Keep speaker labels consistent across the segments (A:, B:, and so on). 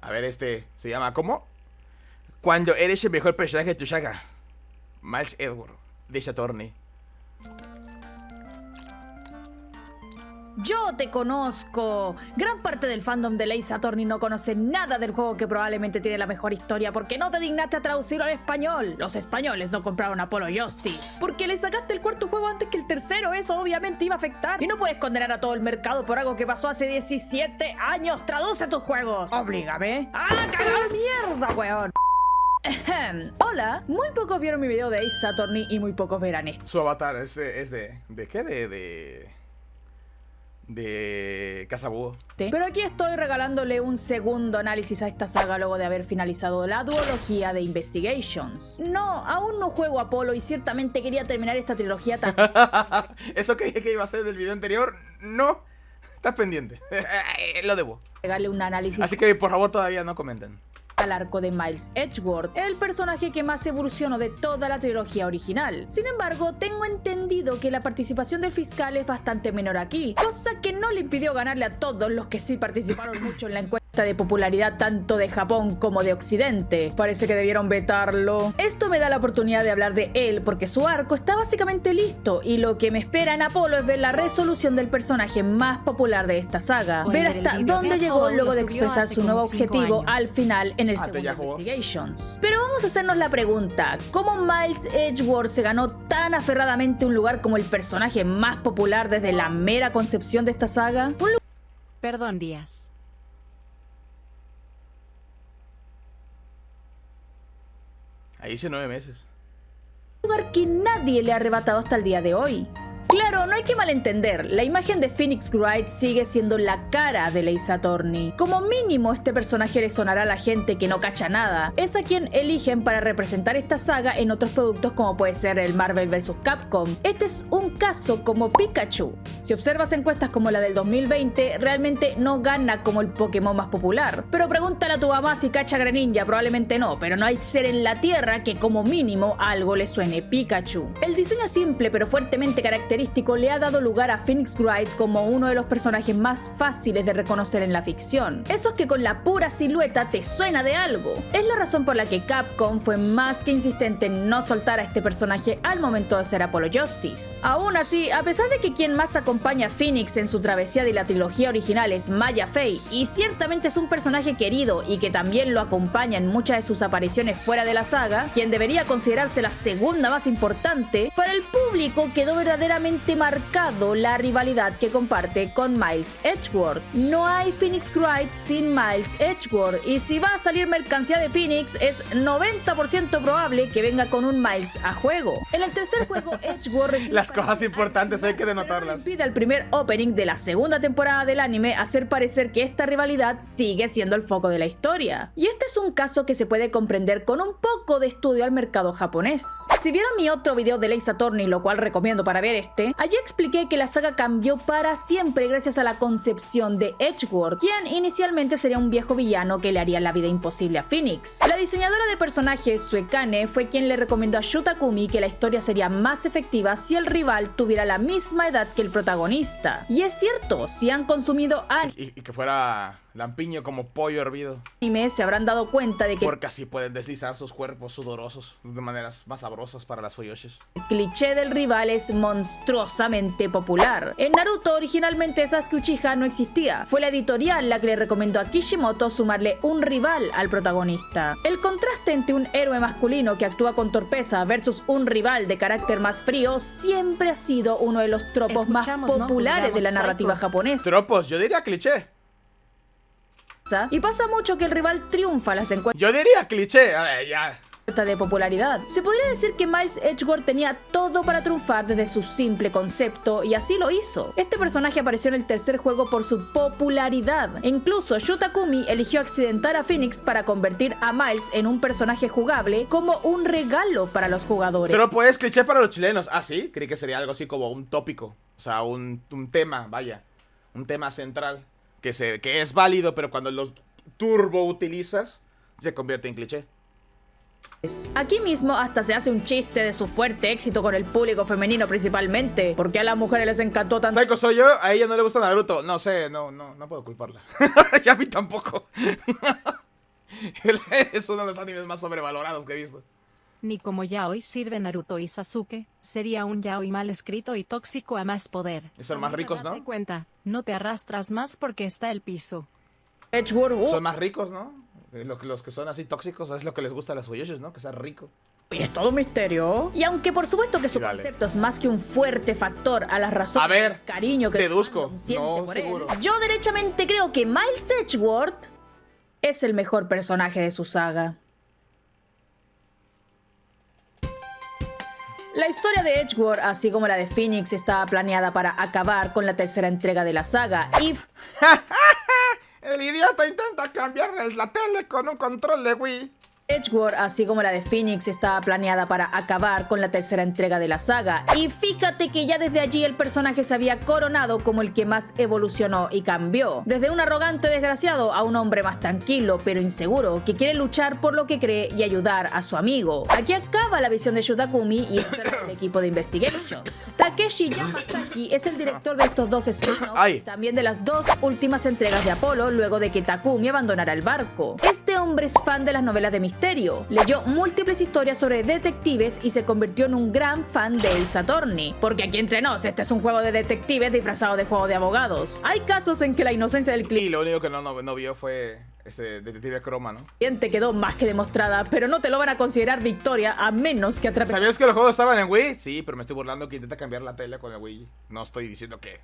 A: A ver, este se llama ¿cómo? Cuando eres el mejor personaje de tu saga. Miles Edward, de Ace Attorney.
B: Yo te conozco. Gran parte del fandom de Ace Attorney no conoce nada del juego que probablemente tiene la mejor historia porque no te dignaste a traducirlo al español. Los españoles no compraron Apollo Justice porque le sacaste el cuarto juego antes que el tercero. Eso obviamente iba a afectar. Y no puedes condenar a todo el mercado por algo que pasó hace 17 años. Traduce tus juegos. Oblígame. ¡Ah, cagar mierda, weón! Hola, muy pocos vieron mi video de Ace Attorney y muy pocos verán esto.
A: Su avatar es de... ¿De qué? De Casabúo.
B: Pero aquí estoy regalándole un segundo análisis a esta saga luego de haber finalizado la duología de Investigations. No, aún no juego Apollo y ciertamente quería terminar esta trilogía tan...
A: Eso que dije que iba a ser del video anterior, no. Estás pendiente. Lo debo.
B: Regalarle un análisis
A: Así que por favor todavía no comenten.
B: al arco de Miles Edgeworth, el personaje que más evolucionó de toda la trilogía original. Sin embargo, tengo entendido que la participación del fiscal es bastante menor aquí, cosa que no le impidió ganarle a todos los que sí participaron mucho en la encuesta de popularidad tanto de Japón como de Occidente. Parece que debieron vetarlo. Esto me da la oportunidad de hablar de él porque su arco está básicamente listo y lo que me espera en Apollo es ver la resolución del personaje más popular de esta saga. Ver hasta dónde llegó luego de expresar su nuevo objetivo al final en el segundo Investigations. Pero vamos a hacernos la pregunta, ¿cómo Miles Edgeworth se ganó tan aferradamente un lugar como el personaje más popular desde la mera concepción de esta saga?
C: Perdón, Díaz.
A: Ahí hice 9 meses.
B: Un lugar que nadie le ha arrebatado hasta el día de hoy. Claro, no hay que malentender, la imagen de Phoenix Wright sigue siendo la cara de Ace Attorney. Como mínimo este personaje le sonará a la gente que no cacha nada. Es a quien eligen para representar esta saga en otros productos como puede ser el Marvel vs Capcom. Este es un caso como Pikachu. Si observas encuestas como la del 2020, realmente no gana como el Pokémon más popular. Pero pregúntale a tu mamá si cacha Greninja, probablemente no, pero no hay ser en la tierra que como mínimo algo le suene Pikachu. El diseño simple pero fuertemente característico le ha dado lugar a Phoenix Wright como uno de los personajes más fáciles de reconocer en la ficción. Esos que con la pura silueta te suena de algo. Es la razón por la que Capcom fue más que insistente en no soltar a este personaje al momento de hacer Apollo Justice. Aún así, a pesar de que quien más acompaña a Phoenix en su travesía de la trilogía original es Maya Fey, y ciertamente es un personaje querido y que también lo acompaña en muchas de sus apariciones fuera de la saga, quien debería considerarse la segunda más importante, para el público quedó verdaderamente marcado la rivalidad que comparte con Miles Edgeworth. No hay Phoenix Wright sin Miles Edgeworth, y si va a salir mercancía de Phoenix es 90% probable que venga con un Miles a juego. En el tercer juego Edgeworth
A: las cosas importantes hay que denotarlas.
B: Pide al primer opening de la segunda temporada del anime hacer parecer que esta rivalidad sigue siendo el foco de la historia. Y este es un caso que se puede comprender con un poco de estudio al mercado japonés. Si vieron mi otro video de Ace Attorney, lo cual recomiendo para ver allí expliqué que la saga cambió para siempre gracias a la concepción de Edgeworth, quien inicialmente sería un viejo villano que le haría la vida imposible a Phoenix. La diseñadora de personajes, Suekane, fue quien le recomendó a Shu Takumi que la historia sería más efectiva si el rival tuviera la misma edad que el protagonista. Y es cierto, si han consumido
A: y que fuera lampiño como pollo hervido.
B: Anime, se habrán dado cuenta de que
A: porque así pueden deslizar sus cuerpos sudorosos de maneras más sabrosas para las Fuyoshis.
B: El cliché del rival es monstruosamente popular. En Naruto originalmente Sasuke Uchiha no existía. Fue la editorial la que le recomendó a Kishimoto sumarle un rival al protagonista. El contraste entre un héroe masculino que actúa con torpeza versus un rival de carácter más frío siempre ha sido uno de los tropos más populares de la narrativa japonesa.
A: Tropos, yo diría cliché.
B: Y pasa mucho que el rival triunfa las encuestas.
A: Yo diría cliché, a ver, ya.
B: De popularidad. Se podría decir que Miles Edgeworth tenía todo para triunfar desde su simple concepto y así lo hizo. Este personaje apareció en el tercer juego por su popularidad. E incluso Shu Takumi eligió accidentar a Phoenix para convertir a Miles en un personaje jugable como un regalo para los jugadores.
A: Pero pues cliché para los chilenos. Ah, sí, creí que sería algo así como un tópico. O sea, un tema, vaya. Un tema central. Que es válido, pero cuando los turbo utilizas, se convierte en cliché.
B: Aquí mismo hasta se hace un chiste de su fuerte éxito con el público femenino principalmente. ¿Por qué a las mujeres les encantó tanto?
A: Psycho soy yo, a ella no le gusta Naruto. No sé, no puedo culparla. Y a mí tampoco. Es uno de los animes más sobrevalorados que he visto.
C: Ni como yaoi sirve Naruto y Sasuke, sería un yaoi mal escrito y tóxico a más poder.
A: Y son más ricos, ¿no?
C: Date cuenta, no te arrastras más porque está el piso.
B: Edgeworth,
A: Son más ricos, ¿no? Los que son así tóxicos es lo que les gusta a las Fuyoshis, ¿no? Que sea rico.
B: y es todo un misterio. Y aunque por supuesto que su
A: Sí, vale.
B: concepto es más que un fuerte factor a las razones
A: A ver,
B: del cariño que el
A: deduzco.
B: fandom siente
A: No,
B: por
A: seguro.
B: él, yo derechamente creo que Miles Edgeworth es el mejor personaje de su saga. La historia de Edgeworth, así como la de Phoenix, estaba planeada para acabar con la tercera entrega de la saga y
A: El idiota intenta cambiar la tele con un control de Wii.
B: Edgeworth, así como la de Phoenix, estaba planeada para acabar con la tercera entrega de la saga. Y fíjate que ya desde allí el personaje se había coronado como el que más evolucionó y cambió. Desde un arrogante desgraciado a un hombre más tranquilo pero inseguro, que quiere luchar por lo que cree y ayudar a su amigo. Aquí acaba la visión de Shu Takumi y entra el equipo de Investigations. Takeshi Yamasaki es el director de estos dos spin-offs
A: Ay.
B: y también de las dos últimas entregas de Apollo luego de que Takumi abandonara el barco. Este hombre es fan de las novelas de misterio. Leyó múltiples historias sobre detectives y se convirtió en un gran fan de Ace Attorney. Porque aquí entre nos, este es un juego de detectives disfrazado de juego de abogados. Hay casos en que la inocencia del
A: Y lo único que no vio fue este detective croma, ¿no?
B: cliente quedó más que demostrada, pero no te lo van a considerar victoria a menos que atrapes
A: ¿Sabías que los juegos estaban en Wii? Sí, pero me estoy burlando que intenta cambiar la tele con el Wii. No estoy diciendo que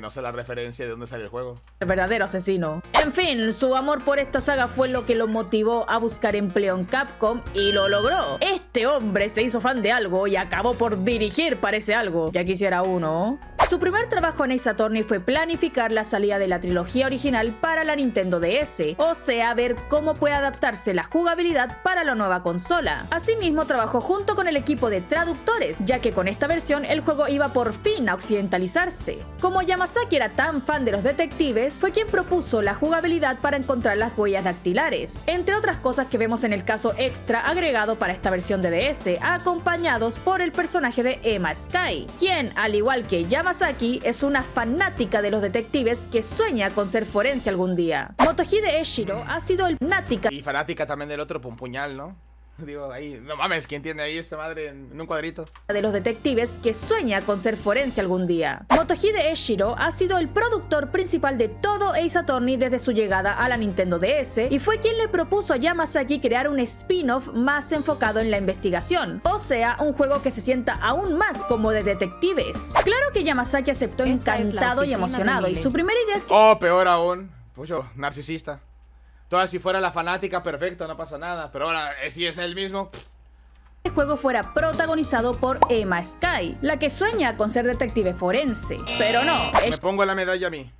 A: no sé la referencia de dónde sale el juego.
B: al verdadero asesino. En fin, su amor por esta saga fue lo que lo motivó a buscar empleo en Capcom y lo logró. Este hombre se hizo fan de algo y acabó por dirigir para ese algo. Ya quisiera uno. Su primer trabajo en Ace Attorney fue planificar la salida de la trilogía original para la Nintendo DS, o sea, ver cómo puede adaptarse la jugabilidad para la nueva consola. Asimismo, trabajó junto con el equipo de traductores, ya que con esta versión el juego iba por fin a occidentalizarse. Como Yamasaki era tan fan de los detectives, fue quien propuso la jugabilidad para encontrar las huellas dactilares, entre otras cosas que vemos en el caso extra agregado para esta versión de DS, acompañados por el personaje de Emma Sky, quien, al igual que Yamasaki, es una fanática de los detectives que sueña con ser forense algún día. Motohide Eshiro ha sido el fanática
A: Y fanática también del otro, un puñal, ¿no? Digo, ahí, no mames, ¿quién tiene ahí esa madre en un cuadrito?
B: de los detectives que sueña con ser forense algún día. Motohide Eshiro ha sido el productor principal de todo Ace Attorney desde su llegada a la Nintendo DS y fue quien le propuso a Yamasaki crear un spin-off más enfocado en la investigación, o sea, un juego que se sienta aún más como de detectives. Claro que Yamasaki aceptó
C: Esa es la
B: encantado y
C: oficina
B: emocionado
C: de
B: y su
C: miles.
B: primera idea es que
A: Oh, peor aún. Pues yo, narcisista. Toda si fuera la fanática, perfecto, no pasa nada. Pero ahora, si es él mismo.
B: el juego fuera protagonizado por Emma Sky, la que sueña con ser detective forense. Pero no,
A: Me pongo la medalla a mí.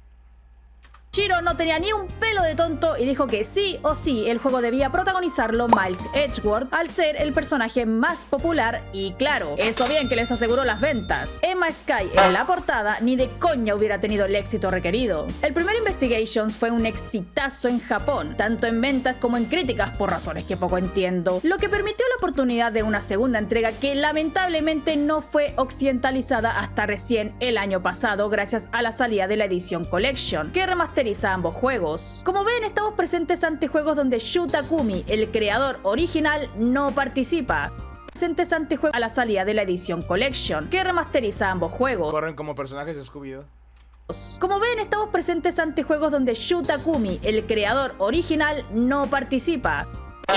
B: Shiro no tenía ni un pelo de tonto y dijo que sí o sí el juego debía protagonizarlo Miles Edgeworth al ser el personaje más popular y claro, eso bien que les aseguró las ventas. Emma Sky en la portada ni de coña hubiera tenido el éxito requerido. El primer Investigations fue un exitazo en Japón, tanto en ventas como en críticas por razones que poco entiendo, lo que permitió la oportunidad de una segunda entrega que lamentablemente no fue occidentalizada hasta recién el año pasado gracias a la salida de la Edition Collection, que remasteriza ambos juegos. Como ven, estamos presentes ante juegos donde Shu Takumi, el creador original, no participa. Presentes ante juegos a la salida de la Edition Collection, que remasteriza ambos juegos.
A: Corren como personajes de Scooby-Doo.
B: Como ven, estamos presentes ante juegos donde Shu Takumi, el creador original, no participa.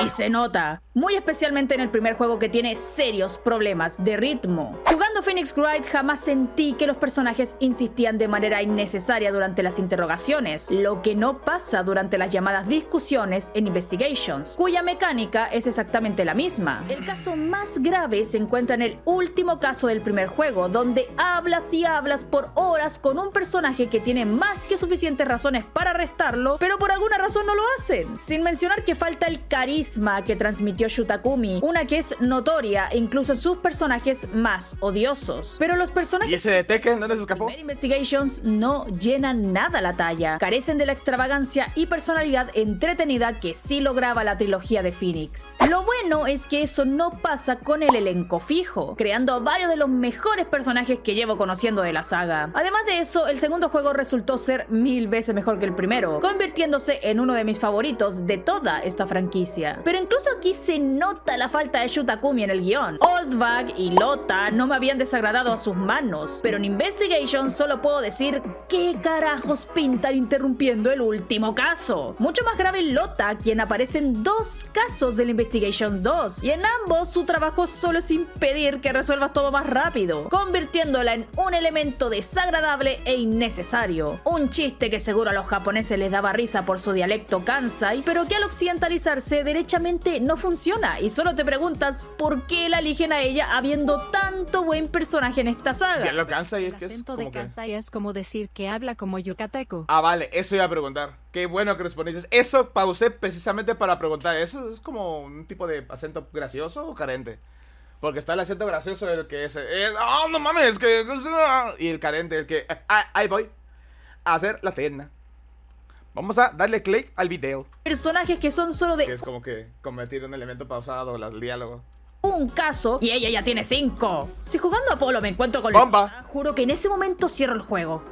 B: Y se nota, muy especialmente en el primer juego que tiene serios problemas de ritmo. Jugando Phoenix Wright jamás sentí que los personajes insistían de manera innecesaria durante las interrogaciones, lo que no pasa durante las llamadas discusiones en Investigations, cuya mecánica es exactamente la misma. El caso más grave se encuentra en el último caso del primer juego, donde hablas y hablas por horas con un personaje que tiene más que suficientes razones para arrestarlo, pero por alguna razón no lo hacen. Sin mencionar que falta el carisma que transmitió Shu Takumi, una que es notoria incluso en sus personajes más odiosos. grandiosos. Pero los personajes
A: ¿Y ese de Tekken dónde se escapó?
B: Primer Investigations no llenan nada la talla, carecen de la extravagancia y personalidad entretenida que sí lograba la trilogía de Phoenix. Lo bueno es que eso no pasa con el elenco fijo, creando a varios de los mejores personajes que llevo conociendo de la saga. Además de eso, el segundo juego resultó ser 1000 veces mejor que el primero, convirtiéndose en uno de mis favoritos de toda esta franquicia. Pero incluso aquí se nota la falta de Shu Takumi en el guión. Oldbag y Lota no me habían desagradado a sus manos, pero en Investigation solo puedo decir ¿qué carajos pintan interrumpiendo el último caso? Mucho más grave Lota, quien aparece en 2 casos del Investigation 2, y en ambos su trabajo solo es impedir que resuelvas todo más rápido, convirtiéndola en un elemento desagradable e innecesario. Un chiste que seguro a los japoneses les daba risa por su dialecto Kansai, pero que al occidentalizarse derechamente no funciona, y solo te preguntas por qué la eligen a ella habiendo tanto buen personaje en esta saga.
A: Lo Kansai es
C: El
A: que es
C: acento
A: como
C: de
A: que...
C: Kansai es como decir que habla como yucateco.
A: Ah, vale, eso iba a preguntar. Qué bueno que respondiste. Eso pausé precisamente para preguntar. ¿Eso es como un tipo de acento gracioso o carente? Porque está el acento gracioso, el que es... ¡Oh, no mames! Que... Y el carente, el que... ahí voy a hacer la cena. Vamos a darle click al video.
B: Personajes que son solo
A: Que
B: de
A: es como que convertir un elemento pausado, el diálogo.
B: un caso y ella ya tiene 5. Si jugando a Polo me encuentro con
A: ¡Bomba!
B: Lota, juro que en ese momento cierro el juego.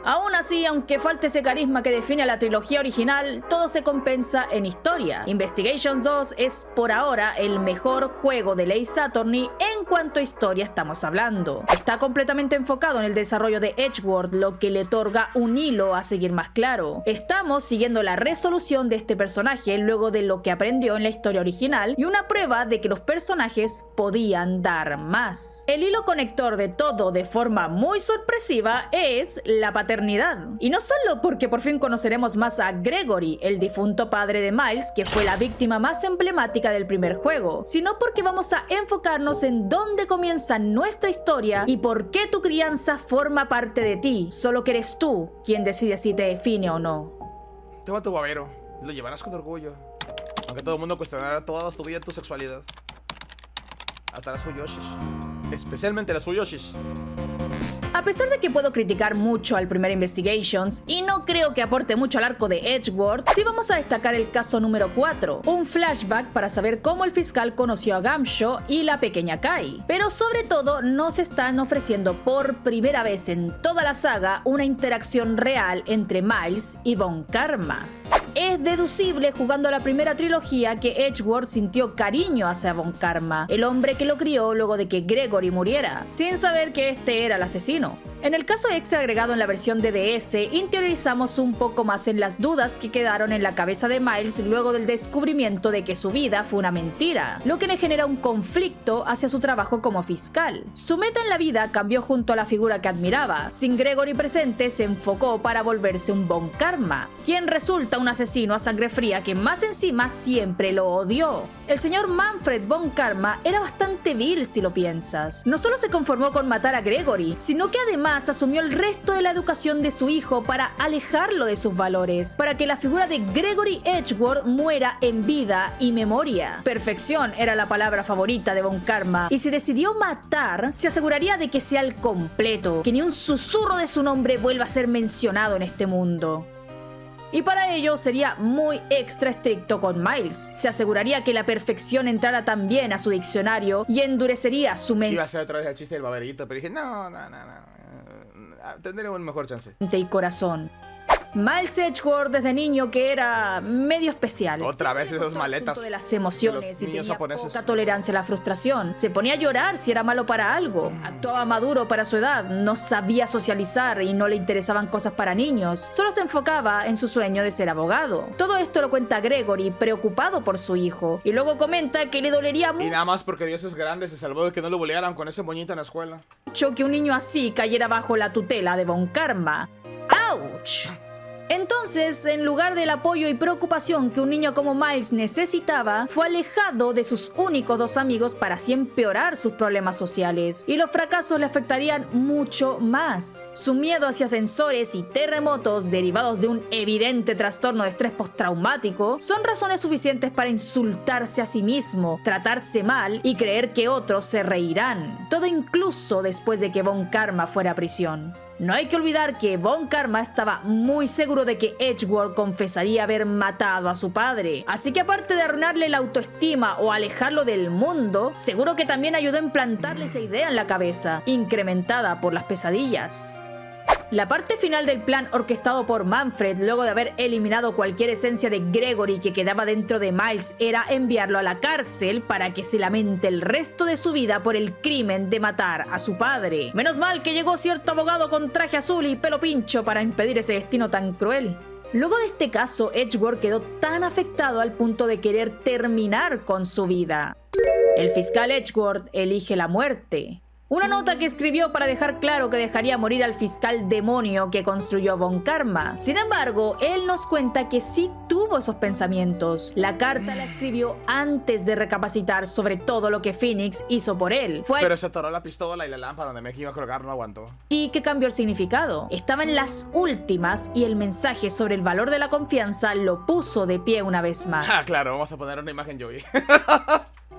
B: Aún así, aunque falte ese carisma que define a la trilogía original, todo se compensa en historia. Investigations 2 es por ahora el mejor juego de Ace Attorney en cuanto a historia estamos hablando. Está completamente enfocado en el desarrollo de Edgeworth, lo que le otorga un hilo a seguir más claro. Estamos siguiendo la resolución de este personaje luego de lo que aprendió en la historia original y una prueba de que los personajes podían dar más. El hilo conector de todo de forma muy sorpresiva es la paternidad. Y no solo porque por fin conoceremos más a Gregory, el difunto padre de Miles, que fue la víctima más emblemática del primer juego, sino porque vamos a enfocarnos en dónde comienza nuestra historia y por qué tu crianza forma parte de ti, solo que eres tú quien decide si te define o no.
A: Toma tu babero, lo llevarás con orgullo. Aunque todo el mundo cuestionará toda tu vida tu sexualidad. Hasta las Fuyoshis. Especialmente las Fuyoshis.
B: A pesar de que puedo criticar mucho al primer Investigations y no creo que aporte mucho al arco de Edgeworth, sí vamos a destacar el caso número 4, un flashback para saber cómo el fiscal conoció a Gamsho y la pequeña Kai. Pero sobre todo nos están ofreciendo por primera vez en toda la saga una interacción real entre Miles y Von Karma. Es deducible jugando a la primera trilogía que Edgeworth sintió cariño hacia Von Karma, el hombre que lo crió luego de que Gregory muriera, sin saber que este era el asesino. En el caso extra agregado en la versión de DS, interiorizamos un poco más en las dudas que quedaron en la cabeza de Miles luego del descubrimiento de que su vida fue una mentira, lo que le genera un conflicto hacia su trabajo como fiscal. Su meta en la vida cambió junto a la figura que admiraba. Sin Gregory presente, se enfocó para volverse un Von Karma, quien resulta un asesino a sangre fría que más encima siempre lo odió. El señor Manfred Von Karma era bastante vil si lo piensas. No solo se conformó con matar a Gregory, sino que además asumió el resto de la educación de su hijo para alejarlo de sus valores, para que la figura de Gregory Edgeworth muera en vida y memoria. Perfección era la palabra favorita de Von Karma, y si decidió matar, se aseguraría de que sea al completo, que ni un susurro de su nombre vuelva a ser mencionado en este mundo. Y para ello sería muy extra estricto con Miles. Se aseguraría que la perfección entrara también a su diccionario y endurecería su mente
A: Iba a hacer otra vez el chiste del baberito, pero dije, no. Tendré un mejor chance.
B: y corazón. Miles Edgeworth desde niño que era medio especial.
A: Otra vez
B: Siempre
A: esas
B: le gustó el
A: maletas
B: asunto de las
A: de
B: emociones
A: los
B: y
A: niños
B: tenía
A: japoneses.
B: poca tolerancia a la frustración. Se ponía a llorar si era malo para algo. Actuaba maduro para su edad, no sabía socializar y no le interesaban cosas para niños. Solo se enfocaba en su sueño de ser abogado. Todo esto lo cuenta Gregory, preocupado por su hijo, y luego comenta que le dolería
A: Y nada más porque Dios es grande, se salvó de que no lo bolearan con ese moñito en la escuela.
B: mucho que un niño así cayera bajo la tutela de Von Karma. ¡Auch! Entonces, en lugar del apoyo y preocupación que un niño como Miles necesitaba, fue alejado de sus únicos dos amigos para así empeorar sus problemas sociales, y los fracasos le afectarían mucho más. Su miedo hacia ascensores y terremotos derivados de un evidente trastorno de estrés postraumático son razones suficientes para insultarse a sí mismo, tratarse mal y creer que otros se reirán, todo incluso después de que Von Karma fuera a prisión. No hay que olvidar que Von Karma estaba muy seguro de que Edgeworth confesaría haber matado a su padre, así que aparte de arruinarle la autoestima o alejarlo del mundo, seguro que también ayudó a implantarle esa idea en la cabeza, incrementada por las pesadillas. La parte final del plan orquestado por Manfred, luego de haber eliminado cualquier esencia de Gregory que quedaba dentro de Miles, era enviarlo a la cárcel para que se lamente el resto de su vida por el crimen de matar a su padre. Menos mal que llegó cierto abogado con traje azul y pelo pincho para impedir ese destino tan cruel. Luego de este caso, Edgeworth quedó tan afectado al punto de querer terminar con su vida. El fiscal Edgeworth elige la muerte. Una nota que escribió para dejar claro que dejaría morir al fiscal demonio que construyó Von Karma. Sin embargo, él nos cuenta que sí tuvo esos pensamientos. La carta la escribió antes de recapacitar sobre todo lo que Phoenix hizo por él. Fue
A: Pero se atoró la pistola y la lámpara donde me iba a colgar no aguantó.
B: y que cambió el significado. Estaba en las últimas y el mensaje sobre el valor de la confianza lo puso de pie una vez más.
A: Ah, claro, vamos a poner una imagen Joey.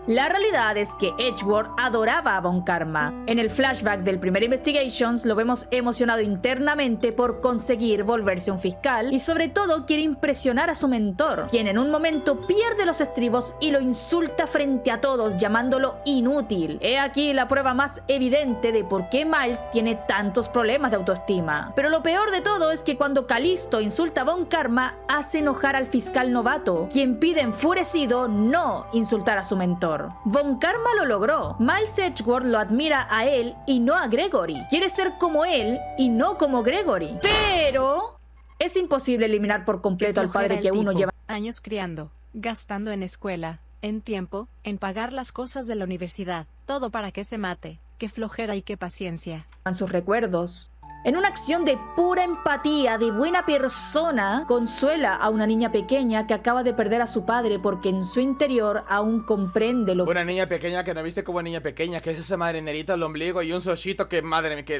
B: La realidad es que Edgeworth adoraba a Von Karma. En el flashback del primer Investigations lo vemos emocionado internamente por conseguir volverse un fiscal y sobre todo quiere impresionar a su mentor, quien en un momento pierde los estribos y lo insulta frente a todos llamándolo inútil. He aquí la prueba más evidente de por qué Miles tiene tantos problemas de autoestima. Pero lo peor de todo es que cuando Callisto insulta a Von Karma hace enojar al fiscal novato, quien pide enfurecido no insultar a su mentor. Von Karma lo logró. Miles Edgeworth lo admira a él y no a Gregory. Quiere ser como él y no como Gregory. Pero es imposible eliminar por completo al padre que uno lleva
C: años criando, gastando en escuela, en tiempo, en pagar las cosas de la universidad, todo para que se mate. Qué flojera y qué paciencia.
B: en sus recuerdos. En una acción de pura empatía, de buena persona, consuela a una niña pequeña que acaba de perder a su padre porque en su interior aún comprende lo
A: Una niña pequeña que no viste como niña pequeña, que es esa marinerita al ombligo y un sochito que, madre mía, que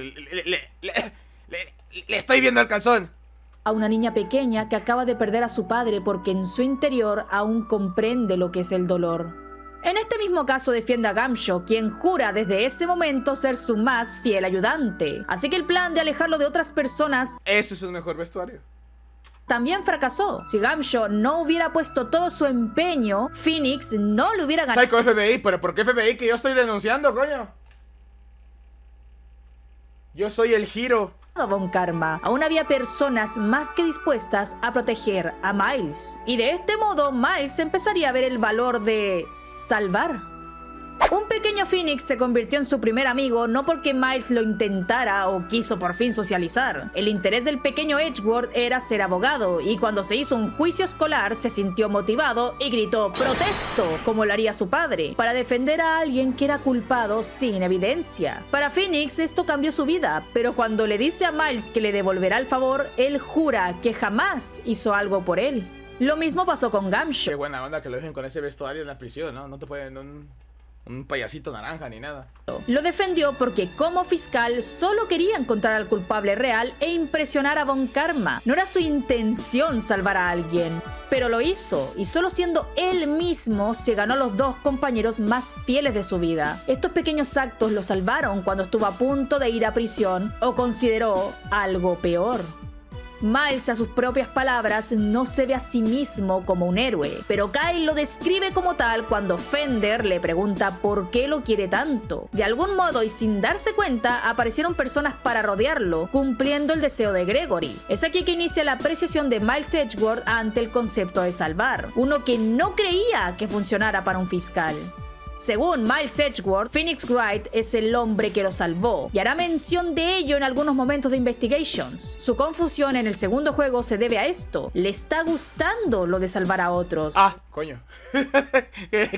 A: le estoy viendo el calzón.
B: a una niña pequeña que acaba de perder a su padre porque en su interior aún comprende lo que es el dolor. En este mismo caso defiende a Gamsho, quien jura desde ese momento ser su más fiel ayudante. Así que el plan de alejarlo de otras personas
A: Eso es un mejor vestuario.
B: también fracasó. Si Gamsho no hubiera puesto todo su empeño, Phoenix no le hubiera ganado
A: Psycho FBI, pero ¿por qué FBI que yo estoy denunciando, coño? Yo soy el Hiro.
B: a Von Karma. Aún había personas más que dispuestas a proteger a Miles. Y de este modo, Miles empezaría a ver el valor de salvar. Un pequeño Phoenix se convirtió en su primer amigo no porque Miles lo intentara o quiso por fin socializar. El interés del pequeño Edgeworth era ser abogado y cuando se hizo un juicio escolar se sintió motivado y gritó ¡protesto! Como lo haría su padre, para defender a alguien que era culpado sin evidencia. Para Phoenix esto cambió su vida, pero cuando le dice a Miles que le devolverá el favor, él jura que jamás hizo algo por él. Lo mismo pasó con Gamsho.
A: Qué buena onda que lo dejen con ese vestuario en la prisión, ¿no? No te pueden... Un payasito naranja ni nada.
B: Lo defendió porque como fiscal solo quería encontrar al culpable real e impresionar a Von Karma. No era su intención salvar a alguien, pero lo hizo y solo siendo él mismo se ganó a los dos compañeros más fieles de su vida. Estos pequeños actos lo salvaron cuando estuvo a punto de ir a prisión o consideró algo peor. Miles, a sus propias palabras, no se ve a sí mismo como un héroe, pero Kyle lo describe como tal cuando Fender le pregunta por qué lo quiere tanto. De algún modo y sin darse cuenta, aparecieron personas para rodearlo, cumpliendo el deseo de Gregory. Es aquí que inicia la apreciación de Miles Edgeworth ante el concepto de salvar, uno que no creía que funcionara para un fiscal. Según Miles Edgeworth, Phoenix Wright es el hombre que lo salvó, y hará mención de ello en algunos momentos de Investigations. Su confusión en el segundo juego se debe a esto. Le está gustando lo de salvar a otros.
A: Ah, coño.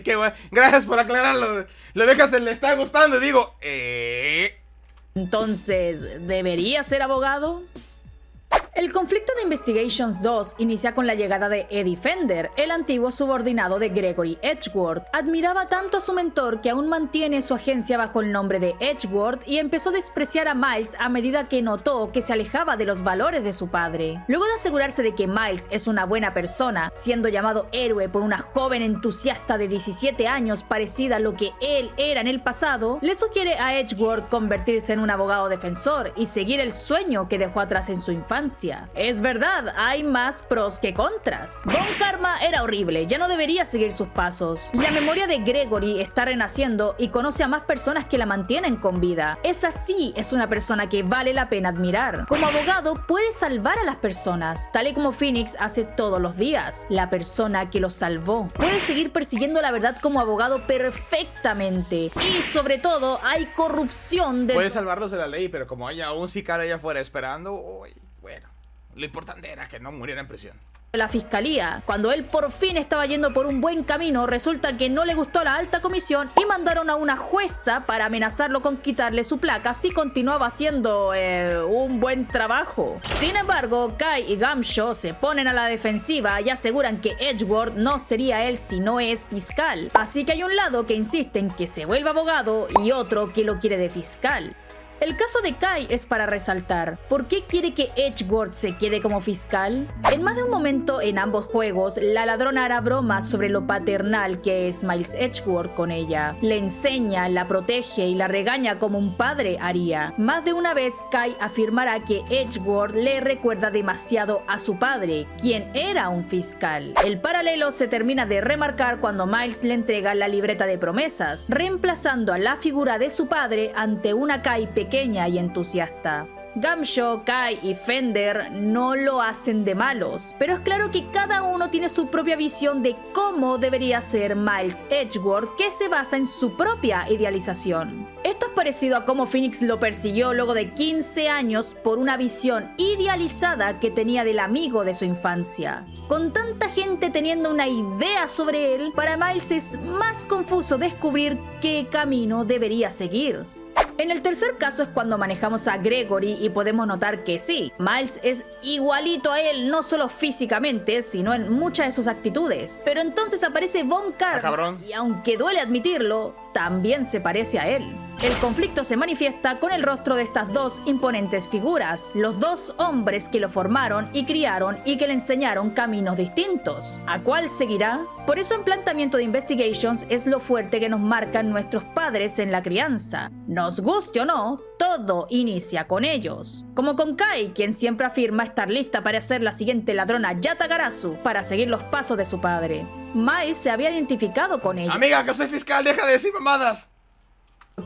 A: Qué bueno. Gracias por aclararlo. Lo dejas en le está gustando y digo...
B: Entonces, ¿debería ser abogado? El conflicto de Investigations 2 inicia con la llegada de Eddie Fender, el antiguo subordinado de Gregory Edgeworth. Admiraba tanto a su mentor que aún mantiene su agencia bajo el nombre de Edgeworth y empezó a despreciar a Miles a medida que notó que se alejaba de los valores de su padre. Luego de asegurarse de que Miles es una buena persona, siendo llamado héroe por una joven entusiasta de 17 años parecida a lo que él era en el pasado, le sugiere a Edgeworth convertirse en un abogado defensor y seguir el sueño que dejó atrás en su infancia. Es verdad, hay más pros que contras. Von Karma era horrible, ya no debería seguir sus pasos. La memoria de Gregory está renaciendo y conoce a más personas que la mantienen con vida. Esa sí es una persona que vale la pena admirar. Como abogado puede salvar a las personas, tal y como Phoenix hace todos los días. La persona que los salvó puede seguir persiguiendo la verdad como abogado perfectamente. Y sobre todo hay corrupción de...
A: Puede salvarlos de la ley, pero como haya un sicario allá afuera esperando, uy, bueno, lo importante era que no muriera en prisión.
B: La fiscalía. Cuando él por fin estaba yendo por un buen camino, resulta que no le gustó la alta comisión y mandaron a una jueza para amenazarlo con quitarle su placa si continuaba haciendo un buen trabajo. Sin embargo, Kai y Gumshoe se ponen a la defensiva y aseguran que Edgeworth no sería él si no es fiscal. Así que hay un lado que insiste en que se vuelva abogado y otro que lo quiere de fiscal. El caso de Kai es para resaltar. ¿Por qué quiere que Edgeworth se quede como fiscal? En más de un momento en ambos juegos, la ladrona hará bromas sobre lo paternal que es Miles Edgeworth con ella. Le enseña, la protege y la regaña como un padre haría. Más de una vez Kai afirmará que Edgeworth le recuerda demasiado a su padre, quien era un fiscal. El paralelo se termina de remarcar cuando Miles le entrega la libreta de promesas, reemplazando a la figura de su padre ante una Kai pequeña y entusiasta. Gumshoe, Kai y Fender no lo hacen de malos, pero es claro que cada uno tiene su propia visión de cómo debería ser Miles Edgeworth, que se basa en su propia idealización. Esto es parecido a cómo Phoenix lo persiguió luego de 15 años por una visión idealizada que tenía del amigo de su infancia. Con tanta gente teniendo una idea sobre él, para Miles es más confuso descubrir qué camino debería seguir. En el tercer caso es cuando manejamos a Gregory y podemos notar que sí, Miles es igualito a él, no solo físicamente, sino en muchas de sus actitudes. Pero entonces aparece Von Karma y aunque duele admitirlo, también se parece a él. El conflicto se manifiesta con el rostro de estas dos imponentes figuras, los dos hombres que lo formaron y criaron y que le enseñaron caminos distintos. ¿A cuál seguirá? Por eso en Planteamiento de Investigations es lo fuerte que nos marcan nuestros padres en la crianza. Nos guste o no, todo inicia con ellos. Como con Kai, quien siempre afirma estar lista para ser la siguiente ladrona Yatagarasu para seguir los pasos de su padre. Miles se había identificado con ella.
A: Amiga, que soy fiscal, deja de decir mamadas.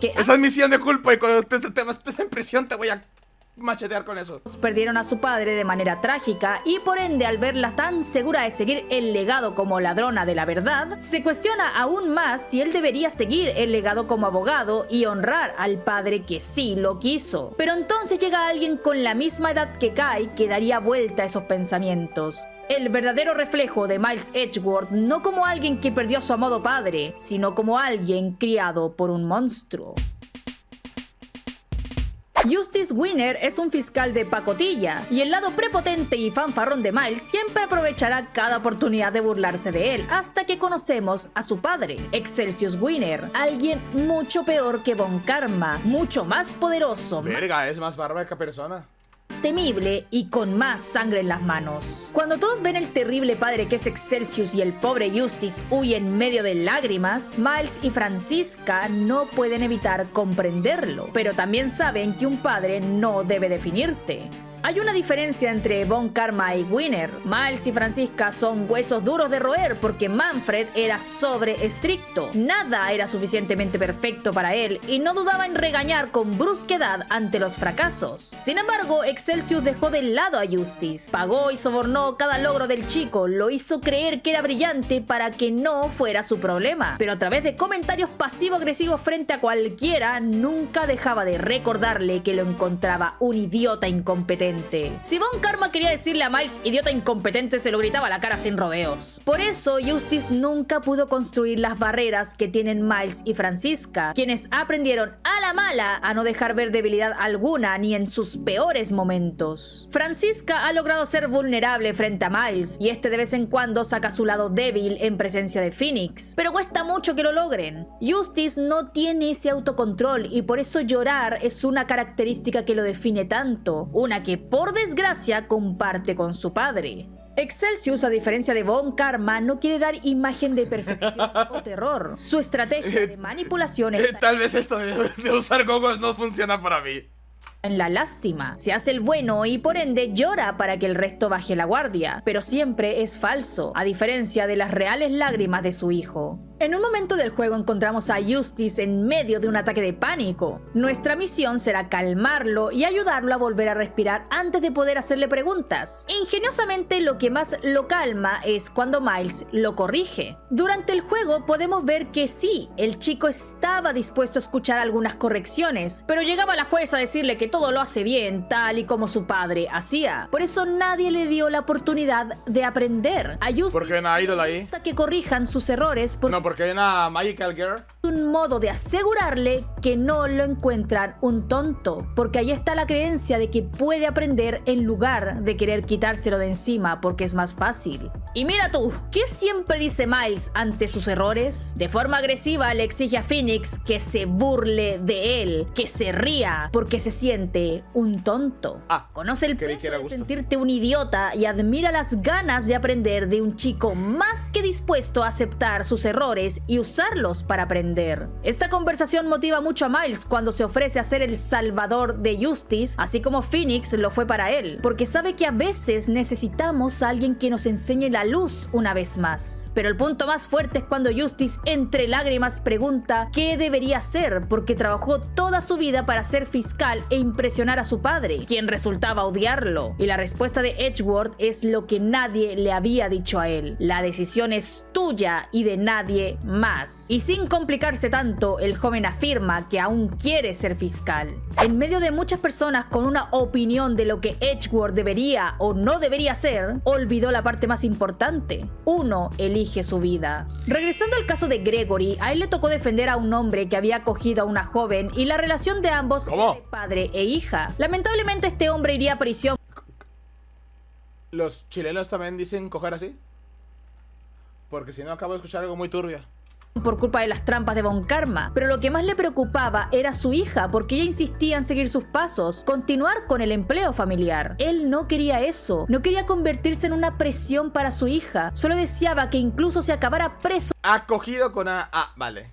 A: Esa es misión de culpa y cuando te estés en prisión te voy a machetear con eso.
B: Perdieron a su padre de manera trágica y por ende al verla tan segura de seguir el legado como ladrona de la verdad, se cuestiona aún más si él debería seguir el legado como abogado y honrar al padre que sí lo quiso. Pero entonces llega alguien con la misma edad que Kai que daría vuelta a esos pensamientos. El verdadero reflejo de Miles Edgeworth no como alguien que perdió a su amado padre, sino como alguien criado por un monstruo. Justice Winner es un fiscal de pacotilla, y el lado prepotente y fanfarrón de Miles siempre aprovechará cada oportunidad de burlarse de él, hasta que conocemos a su padre, Excelsius Winner, alguien mucho peor que Von Karma, mucho más poderoso.
A: Verga, es más barba que persona.
B: Temible y con más sangre en las manos. Cuando todos ven el terrible padre que es Excelsius y el pobre Justice huyen en medio de lágrimas, Miles y Franziska no pueden evitar comprenderlo, pero también saben que un padre no debe definirte. Hay una diferencia entre Von Karma y Winner. Miles y Franziska son huesos duros de roer porque Manfred era sobre estricto. Nada era suficientemente perfecto para él y no dudaba en regañar con brusquedad ante los fracasos. Sin embargo, Excelsius dejó de lado a Justice. Pagó y sobornó cada logro del chico, lo hizo creer que era brillante para que no fuera su problema. Pero a través de comentarios pasivo-agresivos frente a cualquiera, nunca dejaba de recordarle que lo encontraba un idiota incompetente. incompetente. Si Von Karma quería decirle a Miles idiota incompetente, se lo gritaba a la cara sin rodeos. Por eso Justice nunca pudo construir las barreras que tienen Miles y Franziska, quienes aprendieron a la mala a no dejar ver debilidad alguna ni en sus peores momentos. Franziska ha logrado ser vulnerable frente a Miles y este de vez en cuando saca su lado débil en presencia de Phoenix, pero cuesta mucho que lo logren. Justice no tiene ese autocontrol y por eso llorar es una característica que lo define tanto, una que por desgracia comparte con su padre. Excelsius, a diferencia de Von Karma, no quiere dar imagen de perfección o terror. Su estrategia de manipulación está
A: Tal vez esto de usar gogos no funciona para mí.
B: en la lástima. Se hace el bueno y por ende llora para que el resto baje la guardia, pero siempre es falso, a diferencia de las reales lágrimas de su hijo. En un momento del juego encontramos a Justice en medio de un ataque de pánico. Nuestra misión será calmarlo y ayudarlo a volver a respirar antes de poder hacerle preguntas. Ingeniosamente, lo que más lo calma es cuando Miles lo corrige. Durante el juego podemos ver que sí, el chico estaba dispuesto a escuchar algunas correcciones, pero llegaba la jueza a decirle que todo lo hace bien, tal y como su padre hacía. Por eso nadie le dio la oportunidad de aprender. A Justice
A: ¿Por qué hay una idol ahí?
B: le gusta que corrijan sus errores porque
A: No, porque hay una Magical Girl.
B: es un modo de asegurarle que no lo encuentran un tonto, porque ahí está la creencia de que puede aprender en lugar de querer quitárselo de encima porque es más fácil. Y mira tú, ¿qué siempre dice Miles ante sus errores? De forma agresiva le exige a Phoenix que se burle de él, que se ría, porque se siente un tonto. Conoce el
A: creí que
B: peso
A: era
B: de
A: gusto.
B: sentirte un idiota y admira las ganas de aprender de un chico más que dispuesto a aceptar sus errores y usarlos para aprender. Esta conversación motiva mucho a Miles cuando se ofrece a ser el salvador de Justice, así como Phoenix lo fue para él, porque sabe que a veces necesitamos a alguien que nos enseñe la luz una vez más. Pero el punto más fuerte es cuando Justice, entre lágrimas, pregunta qué debería hacer, porque trabajó toda su vida para ser fiscal e impresionar a su padre, quien resultaba odiarlo. Y la respuesta de Edgeworth es lo que nadie le había dicho a él: la decisión es tuya y de nadie más. Y sin complicarse tanto, el joven afirma que aún quiere ser fiscal. En medio de muchas personas con una opinión de lo que Edgeworth debería o no debería hacer, olvidó la parte más importante: uno elige su vida. Regresando al caso de Gregory, a él le tocó defender a un hombre que había acogido a una joven y la relación de ambos
A: ¿Cómo?
B: era de padre e hija. Lamentablemente este hombre iría a prisión
A: ¿Los chilenos también dicen coger así? Porque si no acabo de escuchar algo muy turbio.
B: por culpa de las trampas de Von Karma, pero lo que más le preocupaba era su hija, porque ella insistía en seguir sus pasos, continuar con el empleo familiar. Él no quería eso, no quería convertirse en una presión para su hija, solo deseaba que incluso se acabara preso
A: Acogido con a... vale.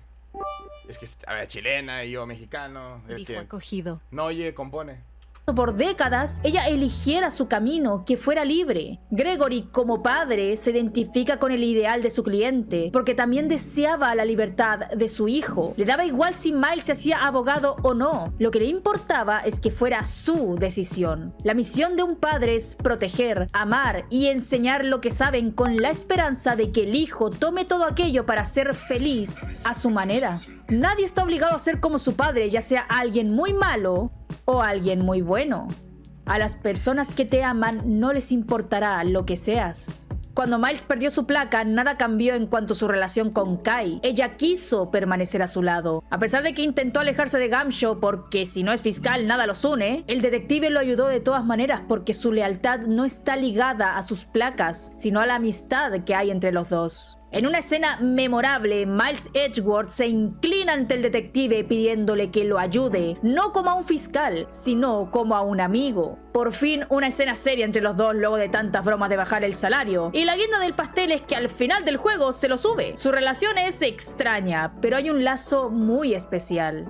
A: Es que, a ver, chilena y yo mexicano. El
C: Dijo
A: que
C: acogido.
A: no oye, compone.
B: por décadas, ella eligiera su camino, que fuera libre. Gregory, como padre, se identifica con el ideal de su cliente, porque también deseaba la libertad de su hijo. Le daba igual si Miles se hacía abogado o no. Lo que le importaba es que fuera su decisión. La misión de un padre es proteger, amar y enseñar lo que saben, con la esperanza de que el hijo tome todo aquello para ser feliz a su manera. Nadie está obligado a ser como su padre, ya sea alguien muy malo o alguien muy bueno. A las personas que te aman no les importará lo que seas. Cuando Miles perdió su placa, nada cambió en cuanto a su relación con Kai. Ella quiso permanecer a su lado. A pesar de que intentó alejarse de Gamshaw porque si no es fiscal nada los une, el detective lo ayudó de todas maneras porque su lealtad no está ligada a sus placas, sino a la amistad que hay entre los dos. En una escena memorable, Miles Edgeworth se inclina ante el detective pidiéndole que lo ayude, no como a un fiscal, sino como a un amigo. Por fin, una escena seria entre los dos luego de tantas bromas de bajar el salario. Y la guinda del pastel es que al final del juego se lo sube. Su relación es extraña, pero hay un lazo muy especial.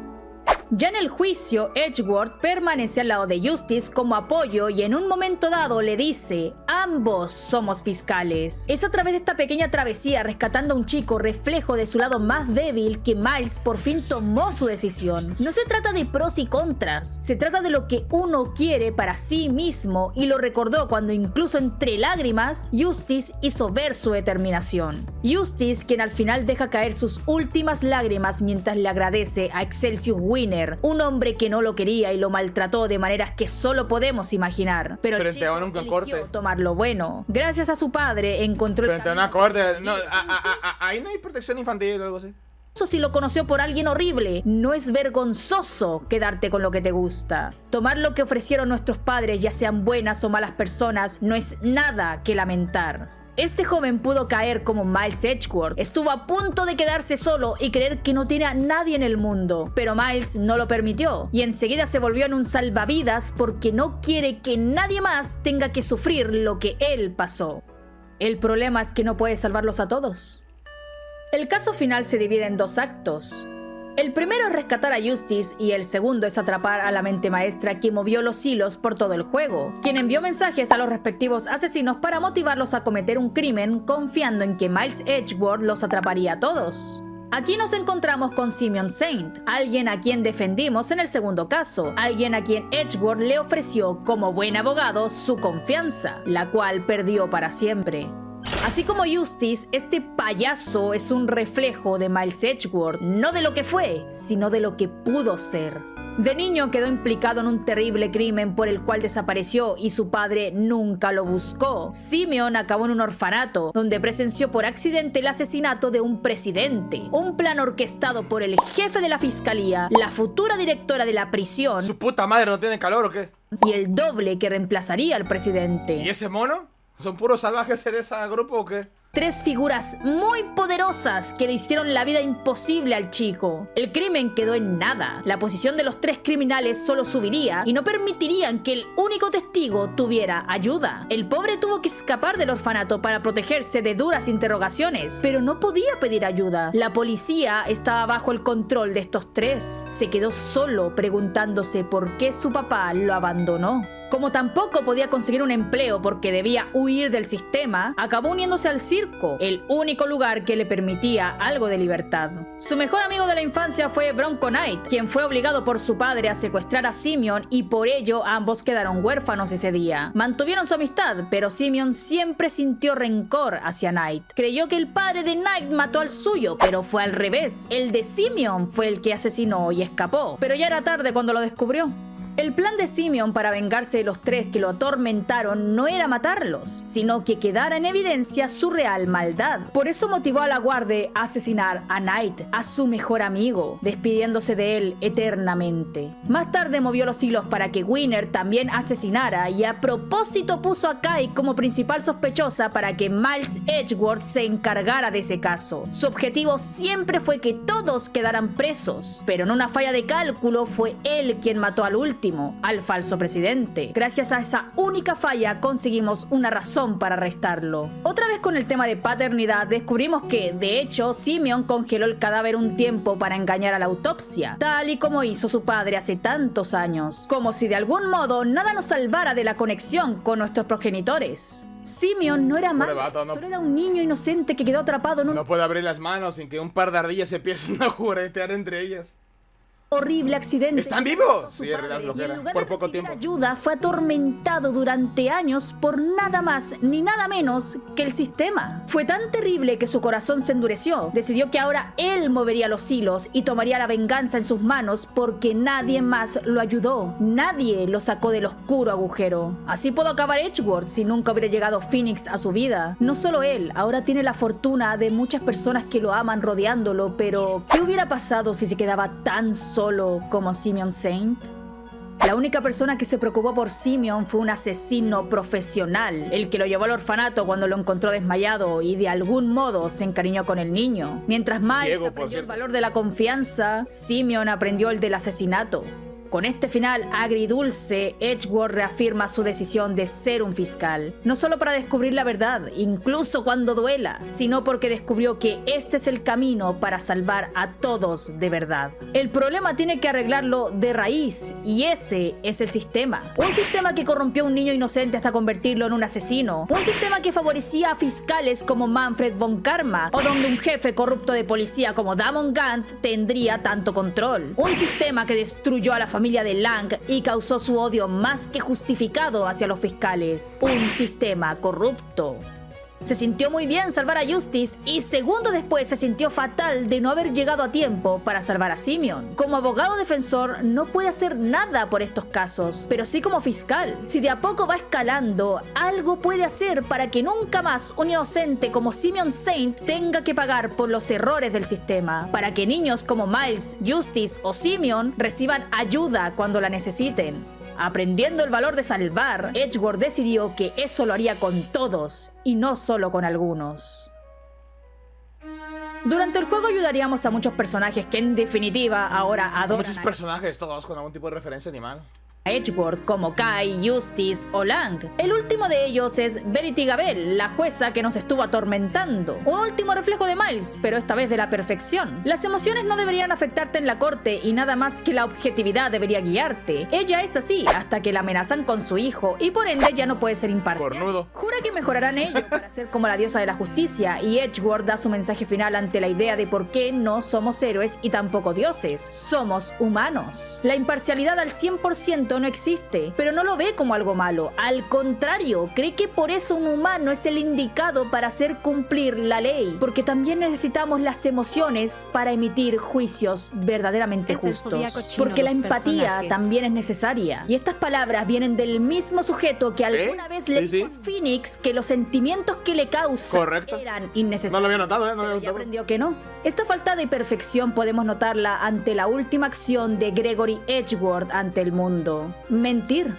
B: Ya en el juicio, Edgeworth permanece al lado de Justice como apoyo y en un momento dado le dice: ambos somos fiscales. Es a través de esta pequeña travesía rescatando a un chico reflejo de su lado más débil que Miles por fin tomó su decisión. No se trata de pros y contras, se trata de lo que uno quiere para sí mismo, y lo recordó cuando incluso entre lágrimas Justice hizo ver su determinación. Justice, quien al final deja caer sus últimas lágrimas mientras le agradece a Excelsius Winner tener. Un hombre que no lo quería y lo maltrató de maneras que solo podemos imaginar. Pero el chico eligió tomar lo bueno. Gracias a su padre encontró
A: frente a una corte. No, ahí no hay protección infantil o algo así.
B: Si lo conoció por alguien horrible, no es vergonzoso quedarte con lo que te gusta. Tomar lo que ofrecieron nuestros padres, ya sean buenas o malas personas, no es nada que lamentar. Este joven pudo caer como Miles Edgeworth. Estuvo a punto de quedarse solo y creer que no tiene a nadie en el mundo. Pero Miles no lo permitió y enseguida se volvió en un salvavidas porque no quiere que nadie más tenga que sufrir lo que él pasó. El problema es que no puede salvarlos a todos. El caso final se divide en 2 actos. El primero es rescatar a Justice y el segundo es atrapar a la mente maestra que movió los hilos por todo el juego, quien envió mensajes a los respectivos asesinos para motivarlos a cometer un crimen confiando en que Miles Edgeworth los atraparía a todos. Aquí nos encontramos con Simeon Saint, alguien a quien defendimos en el segundo caso, alguien a quien Edgeworth le ofreció como buen abogado su confianza, la cual perdió para siempre. Así como Justice, este payaso es un reflejo de Miles Edgeworth, no de lo que fue, sino de lo que pudo ser. De niño quedó implicado en un terrible crimen por el cual desapareció y su padre nunca lo buscó. Simeon acabó en un orfanato, donde presenció por accidente el asesinato de un presidente. Un plan orquestado por el jefe de la fiscalía, la futura directora de la prisión...
A: ¿Su puta madre no tiene calor o qué?
B: ...y el doble que reemplazaría al presidente.
A: ¿Y ese mono? ¿Son puros salvajes en ese grupo o qué?
B: 3 figuras muy poderosas que le hicieron la vida imposible al chico. El crimen quedó en nada. La posición de los 3 criminales solo subiría y no permitirían que el único testigo tuviera ayuda. El pobre tuvo que escapar del orfanato para protegerse de duras interrogaciones, pero no podía pedir ayuda. La policía estaba bajo el control de estos 3. Se quedó solo preguntándose por qué su papá lo abandonó. Como tampoco podía conseguir un empleo porque debía huir del sistema, acabó uniéndose al circo, el único lugar que le permitía algo de libertad. Su mejor amigo de la infancia fue Bronco Knight, quien fue obligado por su padre a secuestrar a Simeon y por ello ambos quedaron huérfanos ese día. Mantuvieron su amistad, pero Simeon siempre sintió rencor hacia Knight. Creyó que el padre de Knight mató al suyo, pero fue al revés. El de Simeon fue el que asesinó y escapó, pero ya era tarde cuando lo descubrió. El plan de Simeon para vengarse de los 3 que lo atormentaron no era matarlos, sino que quedara en evidencia su real maldad. Por eso motivó a la guardia a asesinar a Knight, a su mejor amigo, despidiéndose de él eternamente. Más tarde movió los hilos para que Winner también asesinara y a propósito puso a Kai como principal sospechosa para que Miles Edgeworth se encargara de ese caso. Su objetivo siempre fue que todos quedaran presos, pero en una falla de cálculo fue él quien mató al último, al falso presidente. Gracias a esa única falla conseguimos una razón para arrestarlo. Otra vez con el tema de paternidad descubrimos que, de hecho, Simeon congeló el cadáver un tiempo para engañar a la autopsia, tal y como hizo su padre hace tantos años. Como si de algún modo nada nos salvara de la conexión con nuestros progenitores. Simeon no era malo, solo era un niño inocente que quedó atrapado en un...
A: No puede abrir las manos sin que un par de ardillas se empiecen a juguetear entre ellas.
B: Horrible accidente.
A: ¿Están vivos? Sí, por poco tiempo.
B: Ayuda fue atormentado durante años por nada más ni nada menos que el sistema. Fue tan terrible que su corazón se endureció. Decidió que ahora él movería los hilos y tomaría la venganza en sus manos porque nadie más lo ayudó. Nadie lo sacó del oscuro agujero. Así pudo acabar Edgeworth si nunca hubiera llegado Phoenix a su vida. No solo él, ahora tiene la fortuna de muchas personas que lo aman rodeándolo, pero ¿qué hubiera pasado si se quedaba tan solo como Simeon Saint? La única persona que se preocupó por Simeon fue un asesino profesional, el que lo llevó al orfanato cuando lo encontró desmayado y de algún modo se encariñó con el niño. Mientras Miles aprendió el valor de la confianza, Simeon aprendió el del asesinato. Con este final agridulce, Edgeworth reafirma su decisión de ser un fiscal, no solo para descubrir la verdad, incluso cuando duela, sino porque descubrió que este es el camino para salvar a todos de verdad. El problema tiene que arreglarlo de raíz, y ese es el sistema. Un sistema que corrompió a un niño inocente hasta convertirlo en un asesino. Un sistema que favorecía a fiscales como Manfred von Karma, o donde un jefe corrupto de policía como Damon Gant tendría tanto control. Un sistema que destruyó a la familia de Lang y causó su odio más que justificado hacia los fiscales. Un sistema corrupto. Se sintió muy bien salvar a Justice y segundos después se sintió fatal de no haber llegado a tiempo para salvar a Simeon. Como abogado defensor no puede hacer nada por estos casos, pero sí como fiscal. Si de a poco va escalando, algo puede hacer para que nunca más un inocente como Simeon Saint tenga que pagar por los errores del sistema, para que niños como Miles, Justice o Simeon reciban ayuda cuando la necesiten. Aprendiendo el valor de salvar, Edgeworth decidió que eso lo haría con todos y no solo con algunos. Durante el juego ayudaríamos a muchos personajes que en definitiva ahora adoran
A: Muchos personajes, todos con algún tipo de referencia animal.
B: a Edgeworth, como Kai, Justice o Lang. El último de ellos es Verity Gabel, la jueza que nos estuvo atormentando. Un último reflejo de Miles, pero esta vez de la perfección. Las emociones no deberían afectarte en la corte y nada más que la objetividad debería guiarte. Ella es así hasta que la amenazan con su hijo y por ende ya no puede ser imparcial.
A: Cornudo.
B: Jura que mejorarán ello para ser como la diosa de la justicia y Edgeworth da su mensaje final ante la idea de por qué no somos héroes y tampoco dioses. Somos humanos. La imparcialidad al 100% no existe, pero no lo ve como algo malo. Al contrario, cree que por eso un humano es el indicado para hacer cumplir la ley, porque también necesitamos las emociones para emitir juicios verdaderamente
C: Es el
B: justos.
C: zodiaco chino,
B: Porque la
C: los
B: empatía
C: personajes.
B: también es necesaria. Y estas palabras vienen del mismo sujeto que alguna vez le
A: Sí,
B: dijo
A: sí.
B: a Phoenix que los sentimientos que le causan
A: Correcto.
B: eran innecesarios.
A: No lo había notado, no lo
B: Pero
A: había
B: ya
A: notado.
B: aprendió que no. Esta falta de perfección podemos notarla ante la última acción de Gregory Edgeworth ante el mundo: mentir.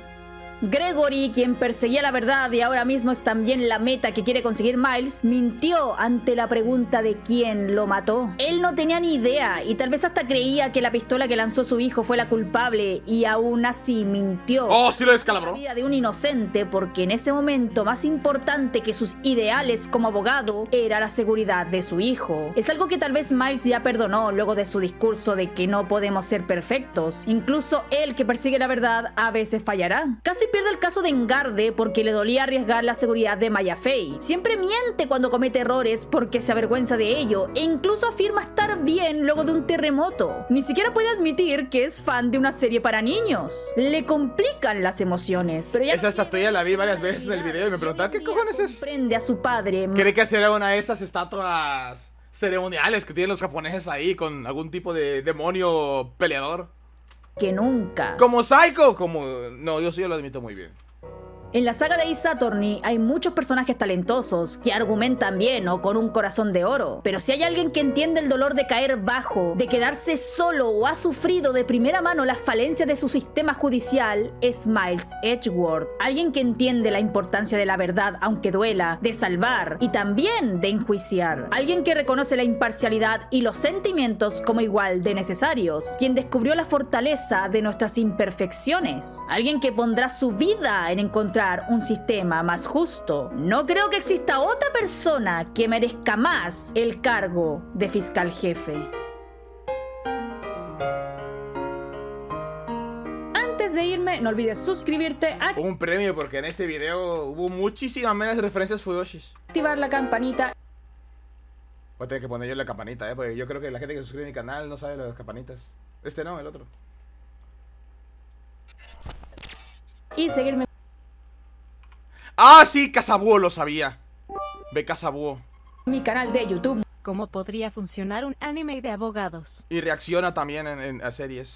B: Gregory, quien perseguía la verdad y ahora mismo es también la meta que quiere conseguir Miles, mintió ante la pregunta de quién lo mató. Él no tenía ni idea y tal vez hasta creía que la pistola que lanzó su hijo fue la culpable y aún así mintió.
A: Oh, sí lo
B: La
A: descalabró.
B: vida de un inocente porque en ese momento más importante que sus ideales como abogado era la seguridad de su hijo. Es algo que tal vez Miles ya perdonó luego de su discurso de que no podemos ser perfectos. Incluso él que persigue la verdad a veces fallará. Casi pierde el caso de Engarde porque le dolía arriesgar la seguridad de Maya Fey. Siempre miente cuando comete errores porque se avergüenza de ello e incluso afirma estar bien luego de un terremoto. Ni siquiera puede admitir que es fan de una serie para niños. Le complican las emociones. Pero ya
A: Esa estatuilla la vi varias veces en el video y me preguntaba, ¿qué cojones es?
B: Comprende a su padre.
A: Cree que sería una de esas estatuas ceremoniales que tienen los japoneses ahí con algún tipo de demonio peleador.
B: Que nunca.
A: Como Psycho, como... No, yo sí lo admito muy bien.
B: En la saga de Ace Attorney hay muchos personajes talentosos que argumentan bien o con un corazón de oro. Pero si hay alguien que entiende el dolor de caer bajo, de quedarse solo o ha sufrido de primera mano las falencias de su sistema judicial, es Miles Edgeworth. Alguien que entiende la importancia de la verdad aunque duela, de salvar y también de enjuiciar. Alguien que reconoce la imparcialidad y los sentimientos como igual de necesarios. Quien descubrió la fortaleza de nuestras imperfecciones. Alguien que pondrá su vida en encontrar un sistema más justo. No creo que exista otra persona que merezca más el cargo de fiscal jefe. Antes de irme, no olvides suscribirte,
A: Un premio porque en este video hubo muchísimas menos referencias Fuyoshis.
B: activar la campanita
A: Voy a tener que poner yo la campanita, porque yo creo que la gente que se suscribe a mi canal no sabe lo de las campanitas. Este no, el otro.
B: y seguirme
A: ¡Ah, sí! Casabúo lo sabía. Ve Casabúo.
B: en mi canal de YouTube.
C: ¿Cómo podría funcionar un anime de abogados?
A: Y reacciona también a series.